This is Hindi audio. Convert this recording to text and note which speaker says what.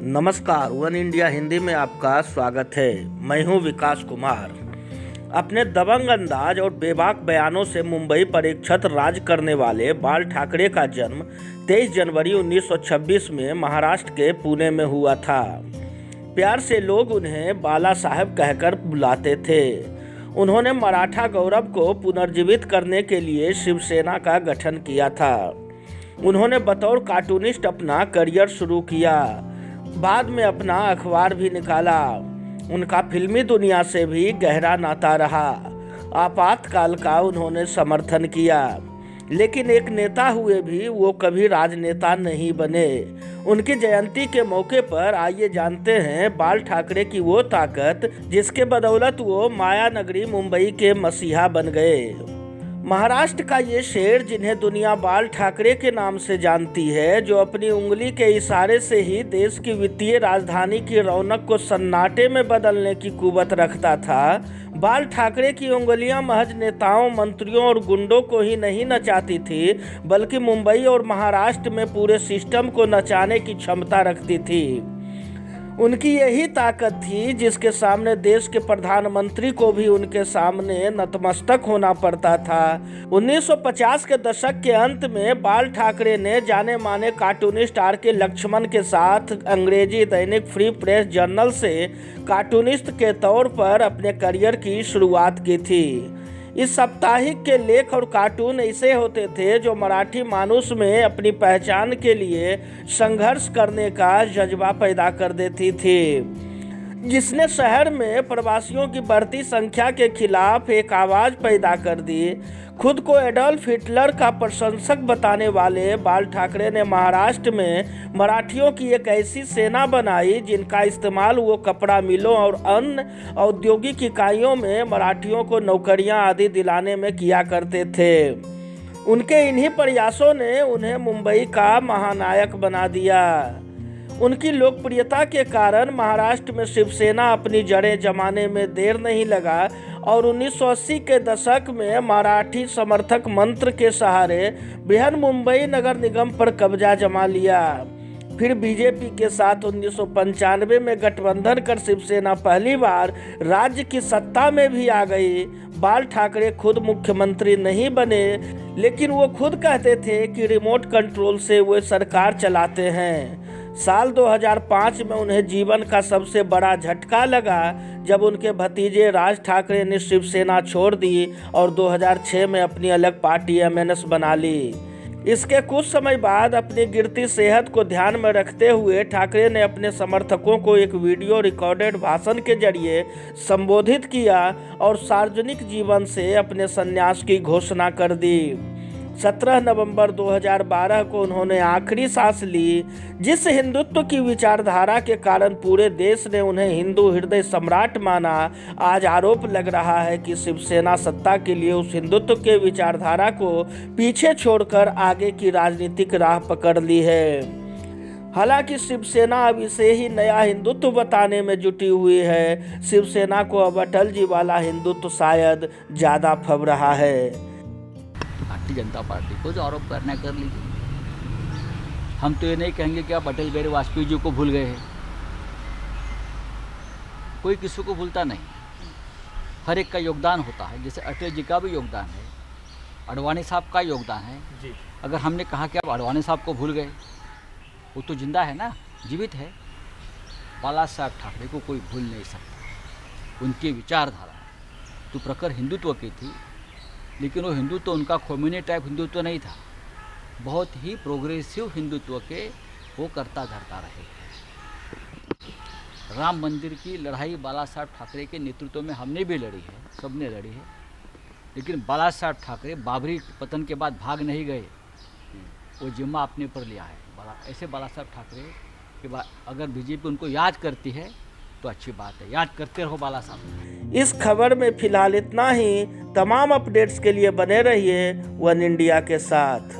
Speaker 1: नमस्कार, वन इंडिया हिंदी में आपका स्वागत है। मैं हूं विकास कुमार। अपने दबंग अंदाज और बेबाक बयानों से मुंबई पर एक छत्र राज करने वाले बाल ठाकरे का जन्म 23 जनवरी 1926 में महाराष्ट्र के पुणे में हुआ था। प्यार से लोग उन्हें बाला साहब कहकर बुलाते थे। उन्होंने मराठा गौरव को पुनर्जीवित करने के लिए शिवसेना का गठन किया था। उन्होंने बतौर कार्टूनिस्ट अपना करियर शुरू किया। बाद में अपना अखबार भी निकाला। उनका फिल्मी दुनिया से भी गहरा नाता रहा। आपातकाल का उन्होंने समर्थन किया, लेकिन एक नेता हुए भी वो कभी राजनेता नहीं बने। उनकी जयंती के मौके पर आइए जानते हैं बाल ठाकरे की वो ताकत जिसके बदौलत वो माया नगरी मुंबई के मसीहा बन गए। महाराष्ट्र का ये शेर, जिन्हें दुनिया बाल ठाकरे के नाम से जानती है, जो अपनी उंगली के इशारे से ही देश की वित्तीय राजधानी की रौनक को सन्नाटे में बदलने की कुवत रखता था, बाल ठाकरे की उंगलियां महज नेताओं, मंत्रियों और गुंडों को ही नहीं नचाती थी, बल्कि मुंबई और महाराष्ट्र में पूरे सिस्टम को नचाने की क्षमता रखती थी। उनकी यही ताकत थी जिसके सामने देश के प्रधानमंत्री को भी उनके सामने नतमस्तक होना पड़ता था। 1950 के दशक के अंत में बाल ठाकरे ने जाने माने कार्टूनिस्ट आर.के. लक्ष्मण के साथ अंग्रेजी दैनिक फ्री प्रेस जर्नल से कार्टूनिस्ट के तौर पर अपने करियर की शुरुआत की थी। इस साप्ताहिक के लेख और कार्टून ऐसे होते थे जो मराठी मानुष में अपनी पहचान के लिए संघर्ष करने का जज्बा पैदा कर देती थी, जिसने शहर में प्रवासियों की बढ़ती संख्या के खिलाफ एक आवाज़ पैदा कर दी। खुद को एडोल्फ हिटलर का प्रशंसक बताने वाले बाल ठाकरे ने महाराष्ट्र में मराठियों की एक ऐसी सेना बनाई जिनका इस्तेमाल वो कपड़ा मिलों और अन्य औद्योगिक इकाइयों में मराठियों को नौकरियां आदि दिलाने में किया करते थे। उनके इन्हीं प्रयासों ने उन्हें मुंबई का महानायक बना दिया। उनकी लोकप्रियता के कारण महाराष्ट्र में शिवसेना अपनी जड़ें जमाने में देर नहीं लगा और 1980 के दशक में मराठी समर्थक मंत्र के सहारे बृहन मुंबई नगर निगम पर कब्जा जमा लिया। फिर बीजेपी के साथ 1995 में गठबंधन कर शिवसेना पहली बार राज्य की सत्ता में भी आ गई। बाल ठाकरे खुद मुख्यमंत्री नहीं बने, लेकिन वो खुद कहते थे कि रिमोट कंट्रोल से वो सरकार चलाते हैं। साल 2005 में उन्हें जीवन का सबसे बड़ा झटका लगा जब उनके भतीजे राज ठाकरे ने शिवसेना छोड़ दी और 2006 में अपनी अलग पार्टी एमएनएस बना ली। इसके कुछ समय बाद अपनी गिरती सेहत को ध्यान में रखते हुए ठाकरे ने अपने समर्थकों को एक वीडियो रिकॉर्डेड भाषण के जरिए संबोधित किया और सार्वजनिक जीवन से अपने संन्यास की घोषणा कर दी। 17 नवंबर 2012 को उन्होंने आखिरी सांस ली। जिस हिंदुत्व की विचारधारा के कारण पूरे देश ने उन्हें हिंदू हृदय सम्राट माना, आज आरोप लग रहा है कि शिवसेना सत्ता के लिए उस हिंदुत्व के विचारधारा को पीछे छोड़कर आगे की राजनीतिक राह पकड़ ली है। हालांकि शिवसेना अब इसे ही नया हिंदुत्व बताने में जुटी हुई है। शिवसेना को अब अटल जी वाला हिंदुत्व शायद ज़्यादा फब रहा है।
Speaker 2: भारतीय जनता पार्टी को जो आरोप करना है कर लीजिए। हम तो ये नहीं कहेंगे कि आप अटल बिहारी वाजपेयी जी को भूल गए हैं। कोई किसी को भूलता नहीं, हर एक का योगदान होता है। जैसे अटल जी का भी योगदान है, अडवाणी साहब का योगदान है जी। अगर हमने कहा कि आप अडवाणी साहब को भूल गए, वो तो जिंदा है ना, जीवित है। बाला साहब ठाकरे को कोई भूल नहीं सकता। उनकी विचारधारा तो प्रखर हिंदुत्व की थी, लेकिन वो हिंदुत्व उनका खोमेनी टाइप हिंदुत्व नहीं था। बहुत ही प्रोग्रेसिव हिंदुत्व के वो करता धरता रहे। राम मंदिर की लड़ाई बाला साहब ठाकरे के नेतृत्व में हमने भी लड़ी है, सबने लड़ी है। लेकिन बाला साहब ठाकरे बाबरी पतन के बाद भाग नहीं गए, वो जिम्मा अपने पर लिया है। ऐसे बाला साहब ठाकरे के बाद अगर बीजेपी उनको याद करती है तो अच्छी बात है, याद करते रहो बाला साहब।
Speaker 1: इस खबर में फिलहाल इतना ही। तमाम अपडेट्स के लिए बने रहिए वन इंडिया के साथ।